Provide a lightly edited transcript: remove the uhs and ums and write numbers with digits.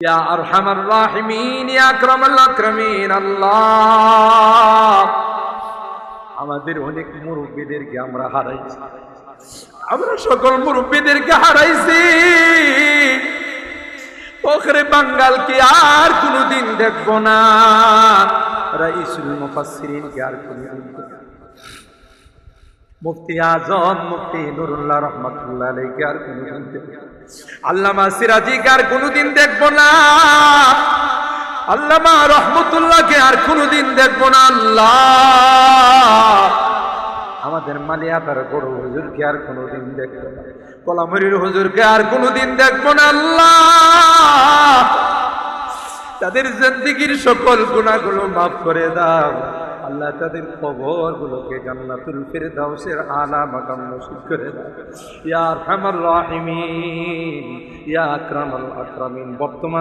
ইয়া আরহামার রাহিমিন, ইয়া আকরামাল আকরামিন। আল্লাহ, আমাদের অনেক মুরব্বীদেরকে আমরা হারাইছি, আমরা সকল মুরব্বীদেরকে হারাইছি। ওখরে বাঙ্গালকে আর কোনদিন দেখব না, রাইসুল মুফাসসিরিনকে আর কোনদিন দেখব না, মুফতি আজম মুফতি নুরুল্লাহ রহমাতুল্লাহ আলাইহি আর কোনদিন দেখব না, আল্লামা সিরাজিকে আর কোনদিন দেখব না, আল্লামা রহমতুল্লাহকে আর কোনদিন দেখব না। আল্লাহ, আমাদের মালিয়াতার বড় হুজুরকে আর কোনদিন দেখব না, কলামুরির হুজুরকে আর কোনদিন দেখব না। আল্লাহ, তাদের জিন্দেগীর সকল গুনাহগুলো মাফ করে দাও আল্লাহ, তাদের কবরগুলোকে জান্নাতুল ফিরদাউসের আলা মাকাম নসিব করে দাও। ইয়া আরহামার রাহিমিন, ইয়া আকরামাল আকরামিন। বর্তমান